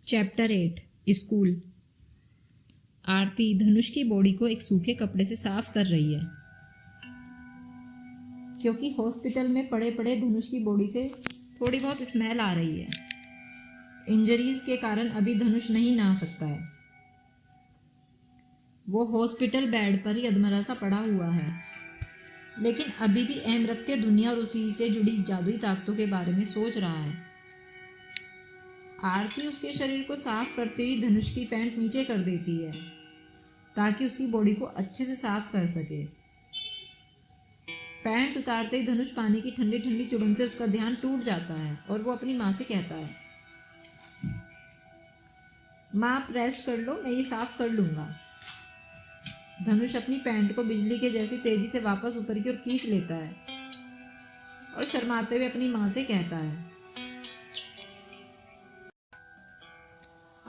Chapter 8 school. आरती धनुष की body को एक सूखे कपड़े से साफ कर रही है क्योंकि हॉस्पिटल में पड़े पड़े धनुष की बॉडी से थोड़ी बहुत स्मेल आ रही है। इंजरीज के कारण अभी धनुष नहीं नहा सकता है। वो हॉस्पिटल बेड पर ही अधमरा सा पड़ा हुआ है, लेकिन अभी भी अमर्त्य दुनिया और उसी से जुड़ी जादुई ताकतों के बारे में सोच रहा है। आरती उसके शरीर को साफ करते हुए धनुष की पैंट नीचे कर देती है ताकि उसकी बॉडी को अच्छे से साफ कर सके। पैंट उतारते ही धनुष पानी की ठंडी ठंडी चुभन से उसका ध्यान टूट जाता है और वो अपनी माँ से कहता है, माँ आप रेस्ट कर लो, मैं ये साफ कर लूँगा। धनुष अपनी पैंट को बिजली के जैसी तेजी से वापस ऊपर की ओर खींच लेता है और शर्माते हुए अपनी माँ से कहता है।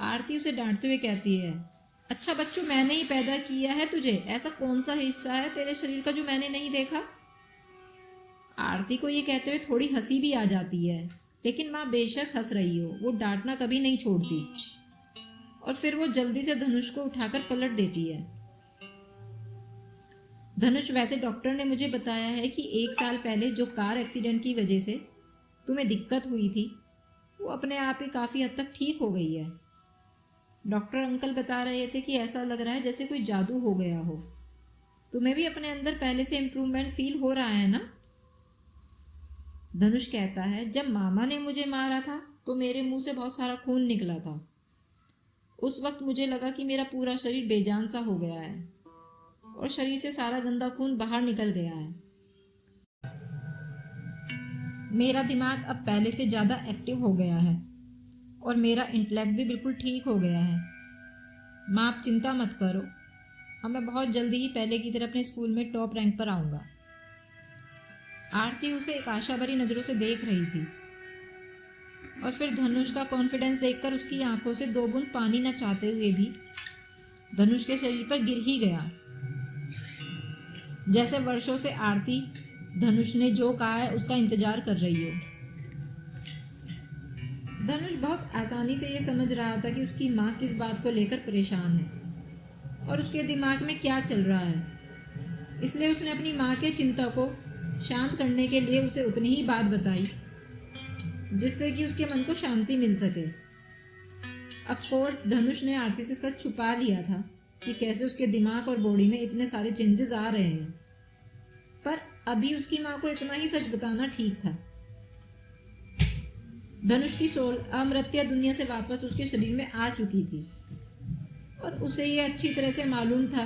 आरती उसे डांटते हुए कहती है, अच्छा बच्चों, मैंने ही पैदा किया है तुझे, ऐसा कौन सा हिस्सा है तेरे शरीर का जो मैंने नहीं देखा। आरती को ये कहते हुए थोड़ी हंसी भी आ जाती है, लेकिन माँ बेशक हंस रही हो, वो डांटना कभी नहीं छोड़ती और फिर वो जल्दी से धनुष को उठाकर पलट देती है। धनुष, वैसे डॉक्टर ने मुझे बताया है कि 1 साल पहले जो कार एक्सीडेंट की वजह से तुम्हें दिक्कत हुई थी वो अपने आप ही काफ़ी हद तक ठीक हो गई है। डॉक्टर अंकल बता रहे थे कि ऐसा लग रहा है जैसे कोई जादू हो गया हो। तुम्हें भी अपने अंदर पहले से इम्प्रूवमेंट फील हो रहा है ना। धनुष कहता है, जब मामा ने मुझे मारा था तो मेरे मुंह से बहुत सारा खून निकला था। उस वक्त मुझे लगा कि मेरा पूरा शरीर बेजान सा हो गया है और शरीर से सारा गंदा खून बाहर निकल गया है। मेरा दिमाग अब पहले से ज़्यादा एक्टिव हो गया है और मेरा इंटेलेक्ट भी बिल्कुल ठीक हो गया है। माँ आप चिंता मत करो, अब मैं बहुत जल्दी ही पहले की तरह अपने स्कूल में टॉप रैंक पर आऊँगा। आरती उसे एक आशा भरी नज़रों से देख रही थी और फिर धनुष का कॉन्फिडेंस देखकर उसकी आंखों से 2 बूंद पानी न चाहते हुए भी धनुष के शरीर पर गिर ही गया। जैसे वर्षों से आरती धनुष ने जो कहा है उसका इंतजार कर रही हो। धनुष बहुत आसानी से ये समझ रहा था कि उसकी माँ किस बात को लेकर परेशान है और उसके दिमाग में क्या चल रहा है। इसलिए उसने अपनी माँ के चिंता को शांत करने के लिए उसे उतनी ही बात बताई जिससे कि उसके मन को शांति मिल सके। ऑफ कोर्स धनुष ने आरती से सच छुपा लिया था कि कैसे उसके दिमाग और बॉडी में इतने सारे चेंजेस आ रहे हैं, पर अभी उसकी माँ को इतना ही सच बताना ठीक था। धनुष की सोल अमर्त्य दुनिया से वापस उसके शरीर में आ चुकी थी और उसे ये अच्छी तरह से मालूम था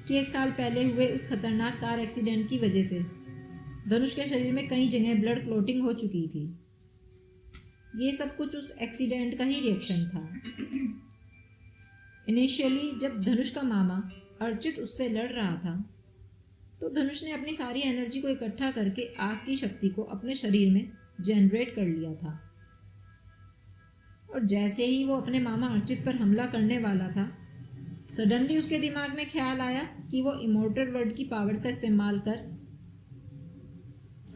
कि 1 साल पहले हुए उस खतरनाक कार एक्सीडेंट की वजह से धनुष के शरीर में कई जगह ब्लड क्लॉटिंग हो चुकी थी। ये सब कुछ उस एक्सीडेंट का ही रिएक्शन था। इनिशियली जब धनुष का मामा अर्चित उससे लड़ रहा था तो धनुष ने अपनी सारी एनर्जी को इकट्ठा करके आग की शक्ति को अपने शरीर में जनरेट कर लिया था और जैसे ही वो अपने मामा अर्चित पर हमला करने वाला था, सडनली उसके दिमाग में ख्याल आया कि वो इमॉर्टल वर्ड की पावर्स का इस्तेमाल कर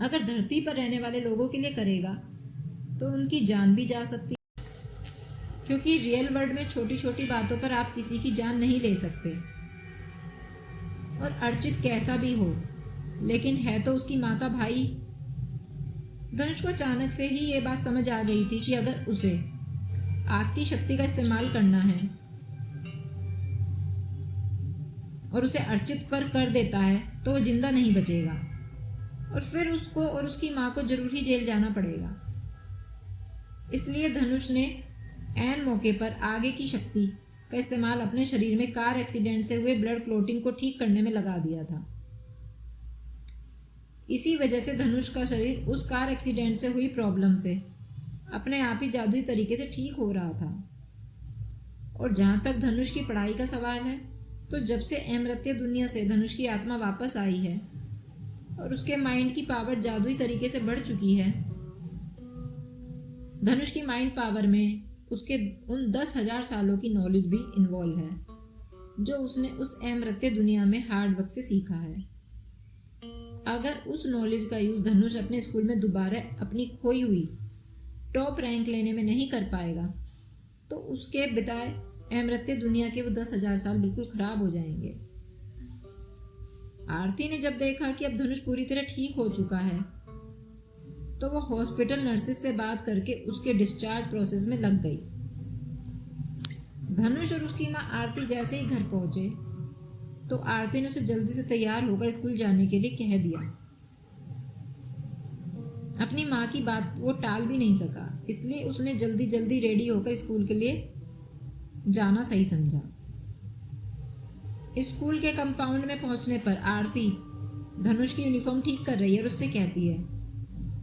अगर धरती पर रहने वाले लोगों के लिए करेगा तो उनकी जान भी जा सकती, क्योंकि रियल वर्ल्ड में छोटी छोटी बातों पर आप किसी की जान नहीं ले सकते। और अर्चित कैसा भी हो, लेकिन है तो उसकी माँ का भाई। धनुष को अचानक से ही ये बात समझ आ गई थी कि अगर उसे आग की शक्ति का इस्तेमाल करना है और उसे अर्चित पर कर देता है तो वो जिंदा नहीं बचेगा और फिर उसको और उसकी माँ को जरूर ही जेल जाना पड़ेगा। इसलिए धनुष ने ऐन मौके पर आगे की शक्ति का इस्तेमाल अपने शरीर में कार एक्सीडेंट से हुए ब्लड क्लॉटिंग को ठीक करने में लगा दिया था। इसी वजह से धनुष का शरीर उस कार एक्सीडेंट से हुई प्रॉब्लम से अपने आप ही जादुई तरीके से ठीक हो रहा था। और जहाँ तक धनुष की पढ़ाई का सवाल है, तो जब से अमर्त्य दुनिया से धनुष की आत्मा वापस आई है और उसके माइंड की पावर जादुई तरीके से बढ़ चुकी है, धनुष की माइंड पावर में उसके उन 10,000 सालों की नॉलेज भी इन्वॉल्व है जो उसने उस अमर्त्य दुनिया में हार्ड वर्क से सीखा है। अगर उस नॉलेज का यूज़ धनुष अपने स्कूल में दोबारा अपनी खोई हुई टॉप रैंक लेने में नहीं कर पाएगा तो उसके बिताए अमृत्य दुनिया के वो 10,000 साल बिल्कुल खराब हो जाएंगे। आरती ने जब देखा कि अब धनुष पूरी तरह ठीक हो चुका है तो वो हॉस्पिटल नर्सेस से बात करके उसके डिस्चार्ज प्रोसेस में लग गई। धनुष और उसकी माँ आरती जैसे ही घर पहुंचे तो आरती ने उसे जल्दी से तैयार होकर स्कूल जाने के लिए कह दिया। अपनी माँ की बात वो टाल भी नहीं सका, इसलिए उसने जल्दी जल्दी रेडी होकर स्कूल के लिए जाना सही समझा। स्कूल के कंपाउंड में पहुंचने पर आरती धनुष की यूनिफॉर्म ठीक कर रही है और उससे कहती है,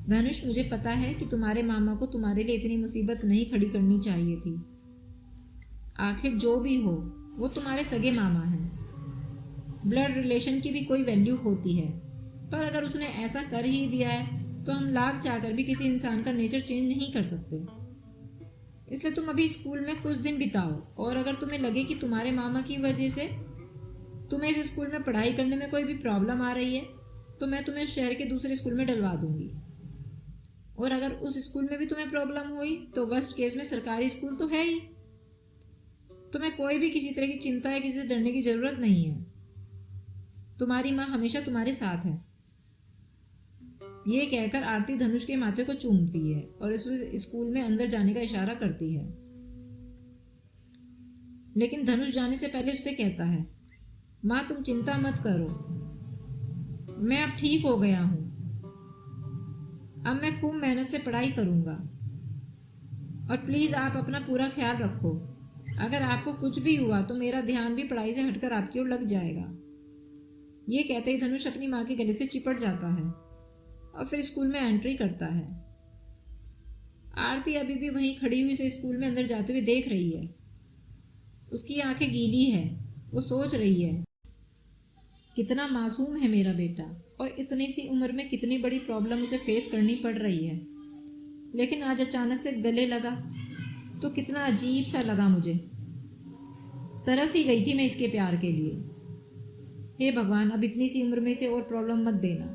धनुष मुझे पता है कि तुम्हारे मामा को तुम्हारे लिए इतनी मुसीबत नहीं खड़ी करनी चाहिए थी। आखिर जो भी हो वो तुम्हारे सगे मामा हैं। ब्लड रिलेशन की भी कोई वैल्यू होती है, पर अगर उसने ऐसा कर ही दिया है तो हम लाख चाहकर भी किसी इंसान का नेचर चेंज नहीं कर सकते। इसलिए तुम अभी स्कूल में कुछ दिन बिताओ और अगर तुम्हें लगे कि तुम्हारे मामा की वजह से तुम्हें इस स्कूल में पढ़ाई करने में कोई भी प्रॉब्लम आ रही है तो मैं तुम्हें शहर के दूसरे स्कूल में डलवा दूंगी। और अगर उस स्कूल में भी तुम्हें प्रॉब्लम हुई तो वर्स्ट केस में सरकारी स्कूल तो है ही। तुम्हें कोई भी किसी तरह की चिंता या किसी से डरने की ज़रूरत नहीं है। तुम्हारी माँ हमेशा तुम्हारे साथ है। ये कहकर आरती धनुष के माथे को चूमती है और इस स्कूल में अंदर जाने का इशारा करती है, लेकिन धनुष जाने से पहले उससे कहता है, माँ तुम चिंता मत करो, मैं अब ठीक हो गया हूँ। अब मैं खूब मेहनत से पढ़ाई करूँगा और प्लीज़ आप अपना पूरा ख्याल रखो। अगर आपको कुछ भी हुआ तो मेरा ध्यान भी पढ़ाई से हटकर आपकी ओर लग जाएगा। ये कहते ही धनुष अपनी माँ के गले से चिपट जाता है और फिर स्कूल में एंट्री करता है। आरती अभी भी वहीं खड़ी हुई से स्कूल में अंदर जाते हुए देख रही है। उसकी आंखें गीली है। वो सोच रही है, कितना मासूम है मेरा बेटा और इतनी सी उम्र में कितनी बड़ी प्रॉब्लम उसे फेस करनी पड़ रही है, लेकिन आज अचानक से गले लगा तो कितना अजीब सा लगा। मुझे तरस ही गई थी मैं इसके प्यार के लिए। हे भगवान, अब इतनी सी उम्र में से और प्रॉब्लम मत देना।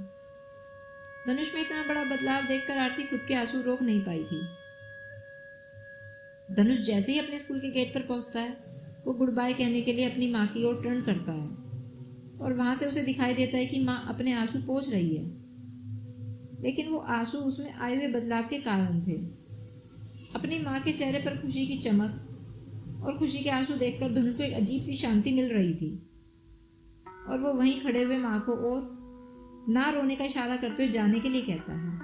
धनुष में इतना बड़ा बदलाव देखकर आरती खुद के आंसू रोक नहीं पाई थी। धनुष जैसे ही अपने स्कूल के गेट पर पहुंचता है वो गुड बाय कहने के लिए अपनी माँ की ओर टर्न करता है और वहां से उसे दिखाई देता है कि माँ अपने आंसू पोंछ रही है, लेकिन वो आंसू उसमें आए हुए बदलाव के कारण थे। अपनी माँ के चेहरे पर खुशी की चमक और खुशी के आंसू देखकर धनुष को एक अजीब सी शांति मिल रही थी और वो वहीं खड़े हुए माँ को और ना रोने का इशारा करते हुए जाने के लिए कहता है,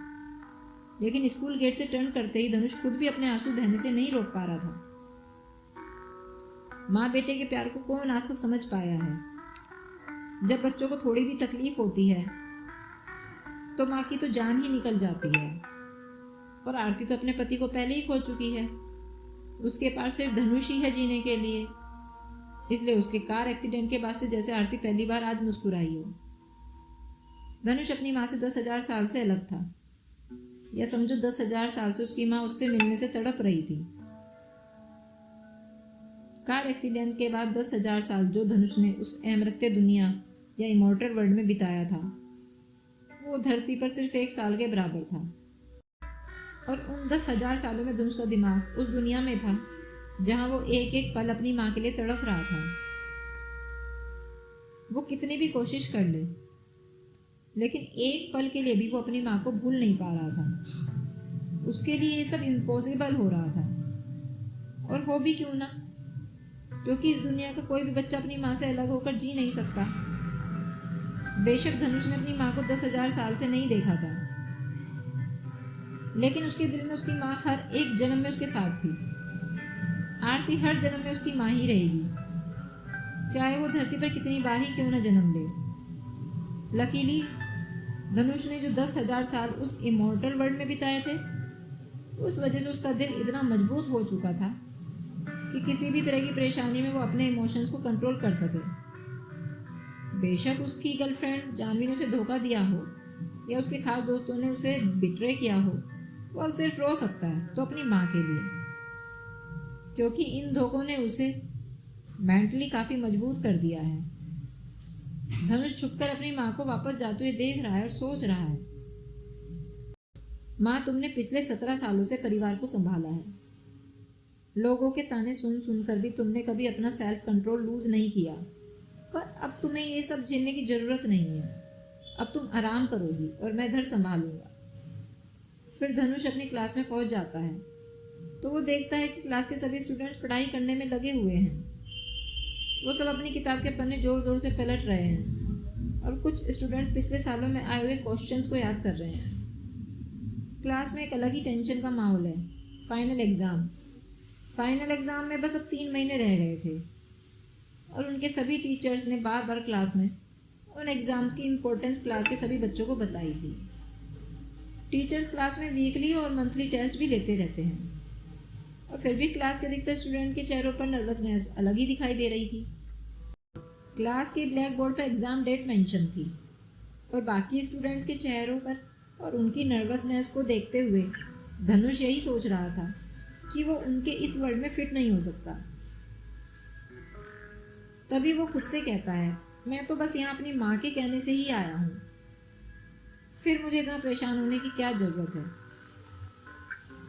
लेकिन स्कूल गेट से टर्न करते ही धनुष खुद भी अपने आंसू बहने से नहीं रोक पा रहा था। माँ बेटे के प्यार को कौन आज तक समझ पाया है। जब बच्चों को थोड़ी भी तकलीफ होती है तो माँ की तो जान ही निकल जाती है और आरती तो अपने पति को पहले ही खो चुकी है। उसके पास सिर्फ धनुष ही है जीने के लिए। इसलिए उसके कार एक्सीडेंट के बाद से जैसे आरती पहली बार आज मुस्कुराई हो। धनुष अपनी माँ से 10,000 साल से अलग था, या समझो 10,000 साल से उसकी माँ उससे मिलने से तड़प रही थी। कार एक्सीडेंट के बाद 10,000 साल जो धनुष ने उस अमृत्य दुनिया या इमॉर्टल वर्ल्ड में बिताया था वो धरती पर सिर्फ 1 साल के बराबर था। और उन 10,000 सालों में धनुष का दिमाग उस दुनिया में था जहाँ वो एक एक पल अपनी माँ के लिए तड़प रहा था। वो कितनी भी कोशिश कर ले लेकिन एक पल के लिए भी वो अपनी माँ को भूल नहीं पा रहा था। उसके लिए ये सब इम्पॉसिबल हो रहा था। और हो भी क्यों ना, क्योंकि इस दुनिया का कोई भी बच्चा अपनी माँ से अलग होकर जी नहीं सकता। बेशक धनुष ने अपनी माँ को 10,000 साल से नहीं देखा था, लेकिन उसके दिल में उसकी माँ हर एक जन्म में उसके साथ थी। आरती हर जन्म में उसकी माँ ही रहेगी, चाहे वो धरती पर कितनी बार ही क्यों न जन्म ले। लकीली धनुष ने जो 10,000 साल उस इमॉर्टल वर्ल्ड में बिताए थे उस वजह से उसका दिल इतना मजबूत हो चुका था कि किसी भी तरह की परेशानी में वो अपने इमोशंस को कंट्रोल कर सके। बेशक उसकी गर्लफ्रेंड जानवी ने उसे धोखा दिया हो या उसके खास दोस्तों ने उसे बिट्रे किया हो, वो अब सिर्फ रो सकता है तो अपनी माँ के लिए, क्योंकि इन धोखों ने उसे मेंटली काफ़ी मजबूत कर दिया है। धनुष छुपकर अपनी माँ को वापस जाते हुए देख रहा है और सोच रहा है, माँ तुमने पिछले 17 सालों से परिवार को संभाला है, लोगों के ताने सुन सुनकर भी तुमने कभी अपना सेल्फ कंट्रोल लूज़ नहीं किया, पर अब तुम्हें ये सब झेलने की ज़रूरत नहीं है। अब तुम आराम करोगी और मैं घर संभालूंगा। फिर धनुष अपनी क्लास में पहुंच जाता है तो वो देखता है कि क्लास के सभी स्टूडेंट्स पढ़ाई करने में लगे हुए हैं। वो सब अपनी किताब के पन्ने ज़ोर ज़ोर से पलट रहे हैं और कुछ स्टूडेंट पिछले सालों में आए हुए क्वेश्चंस को याद कर रहे हैं। क्लास में एक अलग ही टेंशन का माहौल है। फाइनल एग्ज़ाम में बस अब 3 महीने रह गए थे और उनके सभी टीचर्स ने बार बार क्लास में उन एग्ज़ाम्स की इम्पोर्टेंस क्लास के सभी बच्चों को बताई थी। टीचर्स क्लास में वीकली और मंथली टेस्ट भी लेते रहते हैं और फिर भी क्लास के अधिकतर स्टूडेंट के चेहरों पर नर्वसनेस अलग ही दिखाई दे रही थी। क्लास के ब्लैक बोर्ड पर एग्ज़ाम डेट मेंशन थी और बाकी स्टूडेंट्स के चेहरों पर और उनकी नर्वसनेस को देखते हुए धनुष यही सोच रहा था कि वो उनके इस वर्ल्ड में फिट नहीं हो सकता। तभी वो खुद से कहता है, मैं तो बस यहाँ अपनी माँ के कहने से ही आया हूँ, फिर मुझे इतना परेशान होने की क्या ज़रूरत है।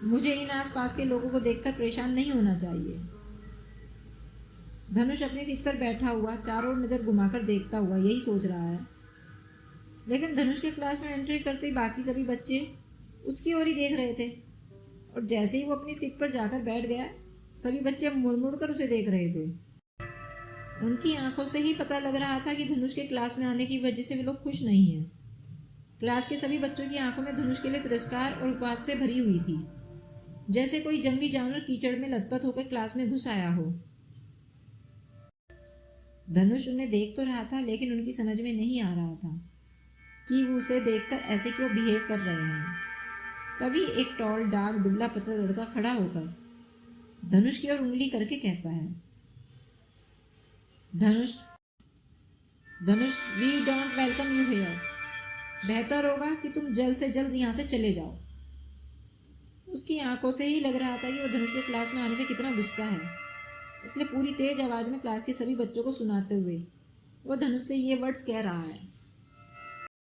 मुझे इन आसपास के लोगों को देखकर परेशान नहीं होना चाहिए। धनुष अपनी सीट पर बैठा हुआ चारों ओर नज़र घुमाकर देखता हुआ यही सोच रहा है, लेकिन धनुष के क्लास में एंट्री करते ही बाकी सभी बच्चे उसकी ओर ही देख रहे थे और जैसे ही वो अपनी सीट पर जाकर बैठ गया, सभी बच्चे मुड़ मुड़ कर उसे देख रहे थे। उनकी आंखों से ही पता लग रहा था कि धनुष के क्लास में आने की वजह से वे लोग खुश नहीं हैं। क्लास के सभी बच्चों की आंखों में धनुष के लिए तिरस्कार और उपहास से भरी हुई थी, जैसे कोई जंगली जानवर कीचड़ में लथपथ होकर क्लास में घुस आया हो। धनुष उन्हें देख तो रहा था, लेकिन उनकी समझ में नहीं आ रहा था कि वो उसे देखकर ऐसे क्यों बिहेव कर रहे हैं। तभी एक टॉल डार्क दुबला पतला लड़का खड़ा होकर धनुष की ओर उंगली करके कहता है, Dhanush we don't welcome you here. बेहतर होगा कि तुम जल्द से जल्द यहाँ से चले जाओ। उसकी आंखों से ही लग रहा था कि वो धनुष के क्लास में आने से कितना गुस्सा है, इसलिए पूरी तेज आवाज़ में क्लास के सभी बच्चों को सुनाते हुए वो धनुष से ये वर्ड्स कह रहा है।